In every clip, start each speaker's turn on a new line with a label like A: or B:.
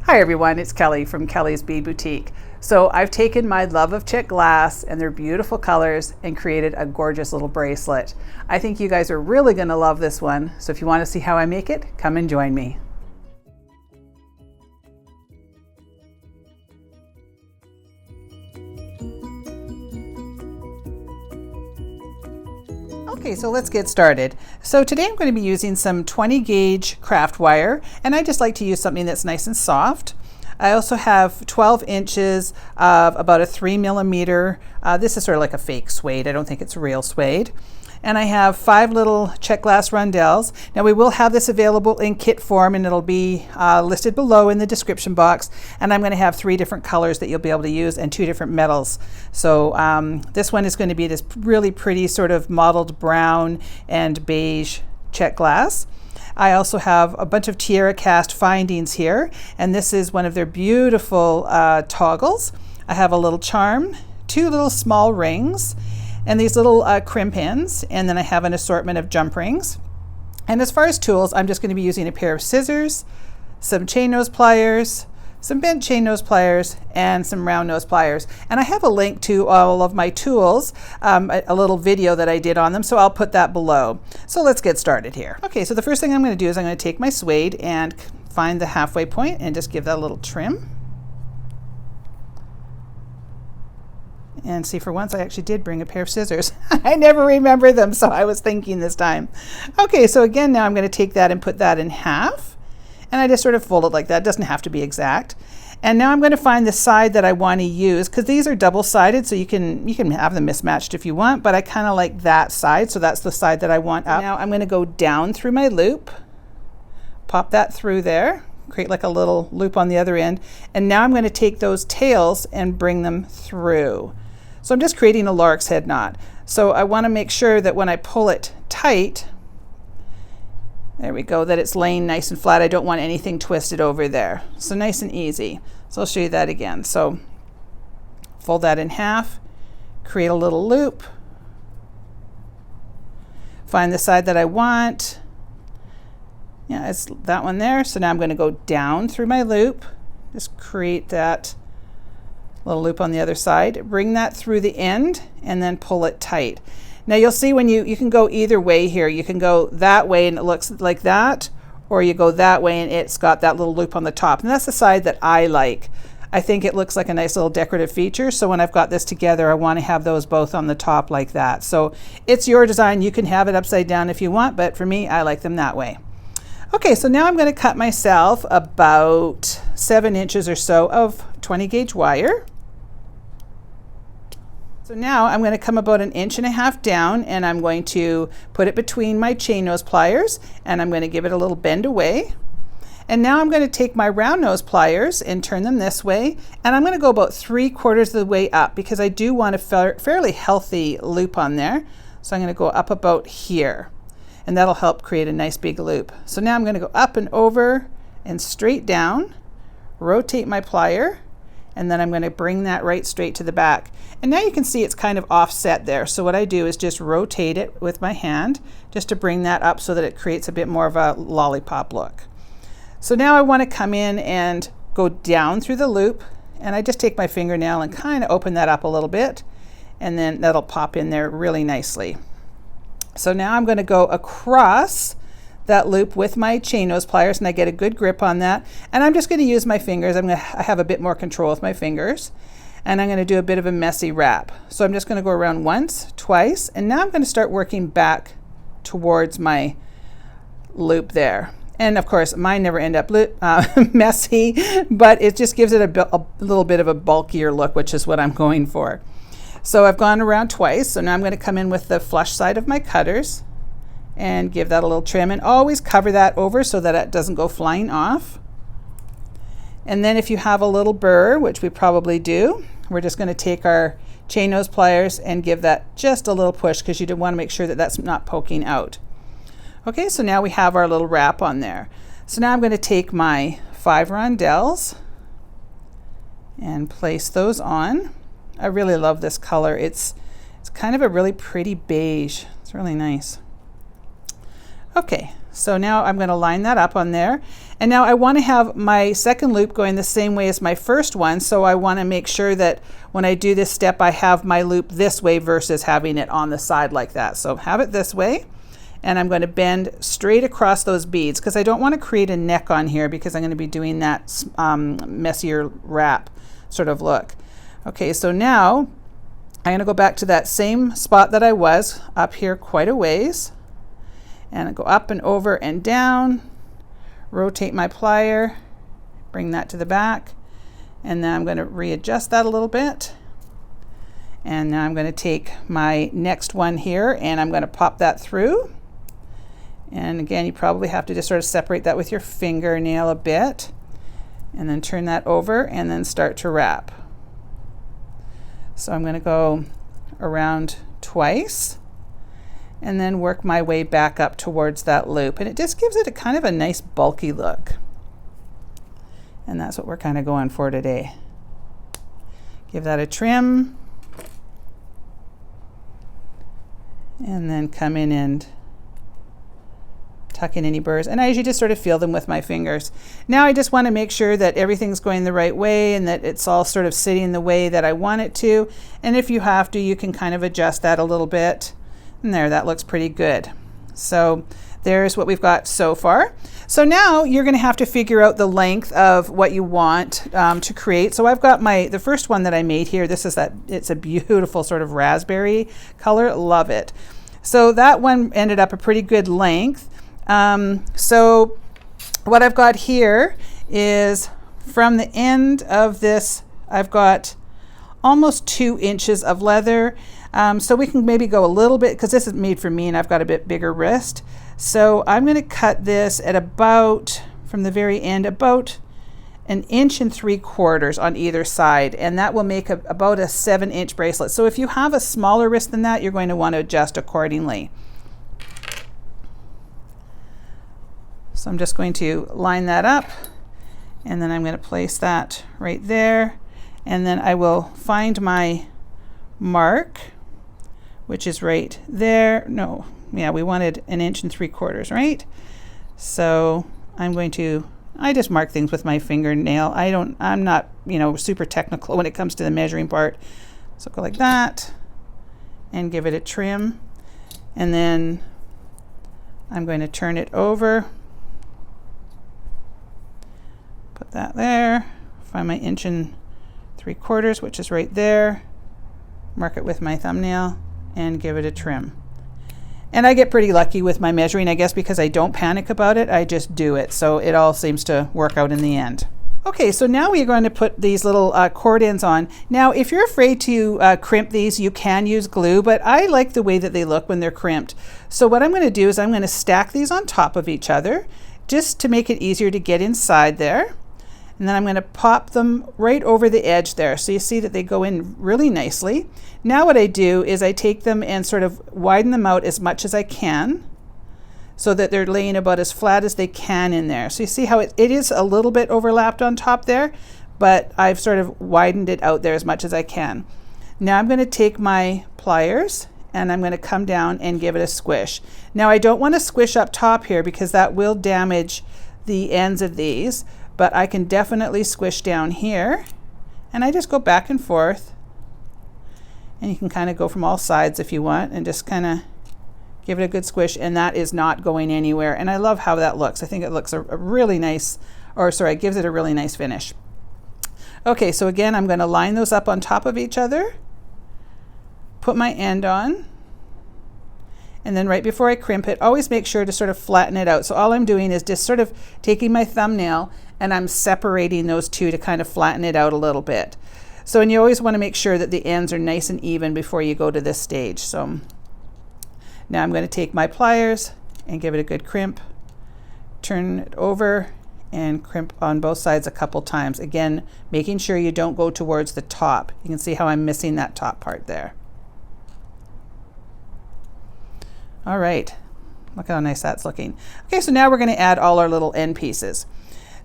A: Hi everyone, it's Kelly from Kellie's Bead Boutique. So I've taken my love of Czech glass and their beautiful colors and created a gorgeous little bracelet. I think you guys are really going to love this one. So if you want to see how I make it, come and join me. Okay, so let's get started. So today I'm going to be using some 20 gauge craft wire, and I just like to use something that's nice and soft. I also have 12 inches of about a 3mm. This is sort of like a fake suede. I don't think it's real suede. And I have 5 little Czech glass rondelles. Now we will have this available in kit form, and it'll be listed below in the description box. And I'm going to have 3 different colors that you'll be able to use and 2 different metals. So this one is going to be this really pretty sort of mottled brown and beige Czech glass. I also have a bunch of tiara cast findings here, and this is one of their beautiful toggles. I have a little charm, 2 little small rings, and these little crimp pins, and then I have an assortment of jump rings. And as far as tools, I'm just going to be using a pair of scissors, some chain nose pliers, some bent chain nose pliers, and some round nose pliers. And I have a link to all of my tools, a little video that I did on them, so I'll put that below. So let's get started here. Okay, so the first thing I'm going to do is I'm going to take my suede and find the halfway point and just give that a little trim. And see, for once I actually did bring a pair of scissors. I never remember them, so I was thinking this time. Okay, so again, now I'm going to take that and put that in half. And I just sort of fold it like that. It doesn't have to be exact. And now I'm going to find the side that I want to use, because these are double-sided, so you can have them mismatched if you want, but I kind of like that side, so that's the side that I want up. Now I'm going to go down through my loop, pop that through there, create like a little loop on the other end, and now I'm going to take those tails and bring them through. So I'm just creating a lark's head knot. So I want to make sure that when I pull it tight, there we go, that it's laying nice and flat. I don't want anything twisted over there. So nice and easy. So I'll show you that again. So fold that in half, create a little loop, find the side that I want. Yeah, it's that one there. So now I'm going to go down through my loop, just create that little loop on the other side, bring that through the end, and then pull it tight. Now you'll see when you can go either way here. You can go that way and it looks like that, or you go that way and it's got that little loop on the top. And that's the side that I like. I think it looks like a nice little decorative feature. So when I've got this together, I want to have those both on the top like that. So it's your design. You can have it upside down if you want, but for me, I like them that way. Okay, so now I'm going to cut myself about 7 inches or so of 20 gauge wire. So now I'm going to come about 1.5 inches down, and I'm going to put it between my chain nose pliers, and I'm going to give it a little bend away. And now I'm going to take my round nose pliers and turn them this way, and I'm going to go about 3/4 of the way up, because I do want a fairly healthy loop on there. So I'm going to go up about here, and that'll help create a nice big loop. So now I'm going to go up and over and straight down, rotate my plier, and then I'm going to bring that right straight to the back. And now you can see it's kind of offset there. So what I do is just rotate it with my hand just to bring that up so that it creates a bit more of a lollipop look. So now I want to come in and go down through the loop, and I just take my fingernail and kind of open that up a little bit, and then that'll pop in there really nicely. So now I'm going to go across that loop with my chain nose pliers, and I get a good grip on that. And I'm just going to use my fingers. I have a bit more control with my fingers, and I'm going to do a bit of a messy wrap. So I'm just going to go around once, twice, and now I'm going to start working back towards my loop there. And of course, mine never end up messy, but it just gives it a little bit of a bulkier look, which is what I'm going for. So I've gone around twice, so now I'm going to come in with the flush side of my cutters and give that a little trim, and always cover that over so that it doesn't go flying off. And then if you have a little burr, which we probably do, we're just going to take our chain nose pliers and give that just a little push, because you want to make sure that that's not poking out. Okay, so now we have our little wrap on there. So now I'm going to take my 5 rondelles and place those on. I really love this color. It's kind of a really pretty beige. It's really nice. Okay, So now I'm going to line that up on there. And now I want to have my second loop going the same way as my first one. So I want to make sure that when I do this step, I have my loop this way versus having it on the side like that. So have it this way. And I'm going to bend straight across those beads because I don't want to create a neck on here because I'm going to be doing that messier wrap sort of look. Okay, so now I'm going to go back to that same spot that I was up here quite a ways. And I go up and over and down, rotate my plier, bring that to the back, and then I'm going to readjust that a little bit. And now I'm going to take my next one here and I'm going to pop that through. And again, you probably have to just sort of separate that with your fingernail a bit, and then turn that over and then start to wrap. So I'm going to go around twice and then work my way back up towards that loop. And it just gives it a kind of a nice bulky look. And that's what we're kind of going for today. Give that a trim. And then come in and tuck in any burrs. And I usually just sort of feel them with my fingers. Now I just want to make sure that everything's going the right way and that it's all sort of sitting the way that I want it to. And if you have to, you can kind of adjust that a little bit. And there, that looks pretty good. So there's what we've got so far. So now you're going to have to figure out the length of what you want to create. So I've got the first one that I made here. This is it's a beautiful sort of raspberry color. Love it. So that one ended up a pretty good length. So what I've got here is from the end of this, I've got almost 2 inches of leather. So we can maybe go a little bit, because this is made for me and I've got a bit bigger wrist. So I'm going to cut this at about, from the very end, about 1 3/4 on either side, and that will make about a 7-inch bracelet. So if you have a smaller wrist than that, you're going to want to adjust accordingly. So I'm just going to line that up, and then I'm going to place that right there, and then I will find my mark, which is right there. No, yeah, we wanted 1 3/4, right? So I just mark things with my fingernail. I'm not, super technical when it comes to the measuring part. So go like that and give it a trim. And then I'm going to turn it over. Put that there. Find my 1 3/4, which is right there. Mark it with my thumbnail and give it a trim. And I get pretty lucky with my measuring, I guess, because I don't panic about it. I just do it. So it all seems to work out in the end. Okay, so now we're going to put these little cord ends on. Now, if you're afraid to crimp these, you can use glue, but I like the way that they look when they're crimped. So what I'm going to do is I'm going to stack these on top of each other just to make it easier to get inside there. And then I'm going to pop them right over the edge there. So you see that they go in really nicely. Now what I do is I take them and sort of widen them out as much as I can so that they're laying about as flat as they can in there. So you see how it is a little bit overlapped on top there, but I've sort of widened it out there as much as I can. Now I'm going to take my pliers and I'm going to come down and give it a squish. Now I don't want to squish up top here because that will damage the ends of these. But I can definitely squish down here, and I just go back and forth, and you can kind of go from all sides if you want and just kind of give it a good squish, and that is not going anywhere. And I love how that looks. I think it looks a really nice, it gives it a really nice finish. Okay, so again, I'm going to line those up on top of each other, put my end on, and then right before I crimp it, always make sure to sort of flatten it out. So all I'm doing is just sort of taking my thumbnail and I'm separating those two to kind of flatten it out a little bit. So, and you always want to make sure that the ends are nice and even before you go to this stage. So now I'm going to take my pliers and give it a good crimp, turn it over and crimp on both sides a couple times. Again, making sure you don't go towards the top. You can see how I'm missing that top part there. All right, look how nice that's looking. Okay, so now we're going to add all our little end pieces.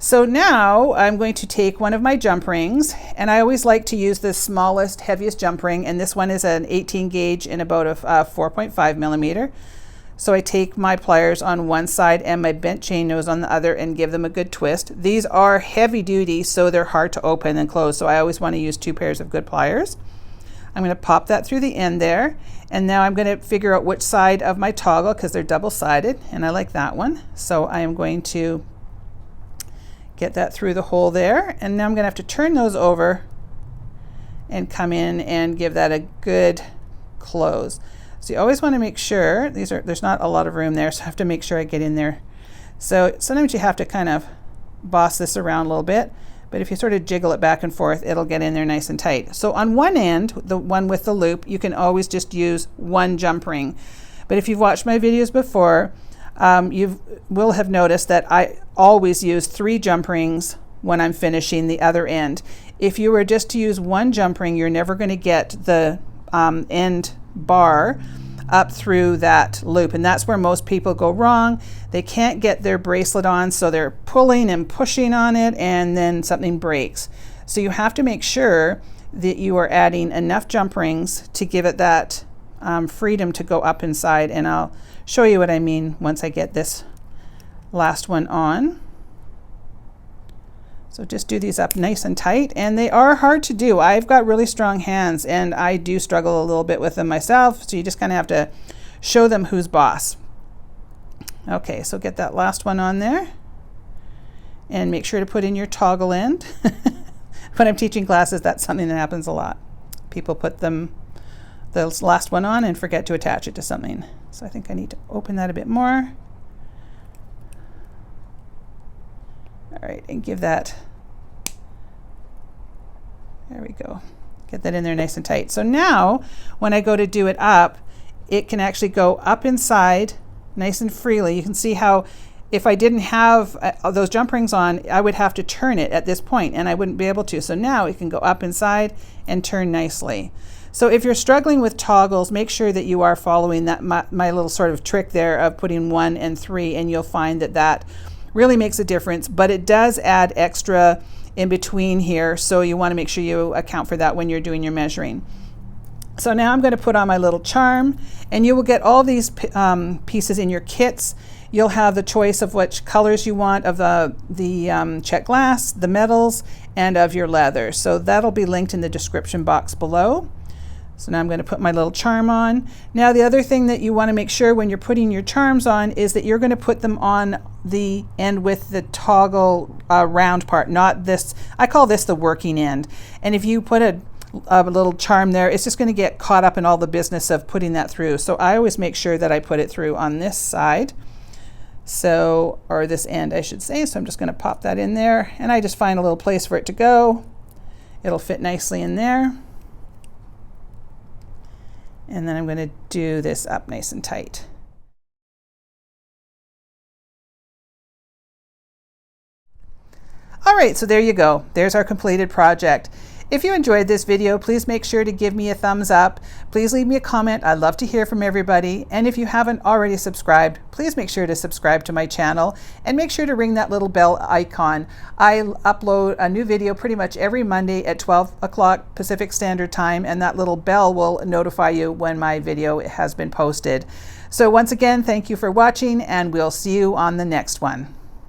A: So now I'm going to take one of my jump rings, and I always like to use the smallest, heaviest jump ring, and this one is an 18 gauge and about a 4.5 millimeter. So I take my pliers on one side and my bent chain nose on the other and give them a good twist. These are heavy duty, so they're hard to open and close, so I always want to use 2 pairs of good pliers. I'm going to pop that through the end there, and now I'm going to figure out which side of my toggle, because they're double-sided and I like that one. So I am going to get that through the hole there, and now I'm going to have to turn those over and come in and give that a good close. So you always want to make sure there's not a lot of room there, so I have to make sure I get in there. So sometimes you have to kind of boss this around a little bit, but if you sort of jiggle it back and forth, it'll get in there nice and tight. So on one end, the one with the loop, you can always just use 1 jump ring. But if you've watched my videos before, you will have noticed that I always use 3 jump rings when I'm finishing the other end. If you were just to use 1 jump ring, you're never going to get the end bar up through that loop, and that's where most people go wrong. They can't get their bracelet on, so they're pulling and pushing on it, and then something breaks. So you have to make sure that you are adding enough jump rings to give it that freedom to go up inside, and I'll show you what I mean once I get this last one on. So just do these up nice and tight, and they are hard to do. I've got really strong hands and I do struggle a little bit with them myself, so you just kind of have to show them who's boss. Okay, so get that last one on there and make sure to put in your toggle end. When I'm teaching classes, that's something that happens a lot. People put the last one on and forget to attach it to something. So I think I need to open that a bit more. All right, and give that, there we go. Get that in there nice and tight. So now when I go to do it up, it can actually go up inside nice and freely. You can see how if I didn't have those jump rings on, I would have to turn it at this point and I wouldn't be able to. So now it can go up inside and turn nicely. So if you're struggling with toggles, make sure that you are following that my little sort of trick there of putting 1 and 3, and you'll find that that really makes a difference, but it does add extra in between here, so you want to make sure you account for that when you're doing your measuring. So now I'm going to put on my little charm, and you will get all these pieces in your kits. You'll have the choice of which colors you want of the Czech glass, the metals, and of your leather. So that'll be linked in the description box below. So now I'm going to put my little charm on. Now the other thing that you want to make sure when you're putting your charms on is that you're going to put them on the end with the toggle round part, not this. I call this the working end. And if you put a little charm there, it's just going to get caught up in all the business of putting that through. So I always make sure that I put it through on this side. So, or this end I should say. So I'm just going to pop that in there, and I just find a little place for it to go. It'll fit nicely in there. And then I'm going to do this up nice and tight. All right, so there you go. There's our completed project. If you enjoyed this video, please make sure to give me a thumbs up. Please leave me a comment. I'd love to hear from everybody. And if you haven't already subscribed, please make sure to subscribe to my channel and make sure to ring that little bell icon. I upload a new video pretty much every Monday at 12 o'clock Pacific Standard Time, and that little bell will notify you when my video has been posted. So once again, thank you for watching, and we'll see you on the next one.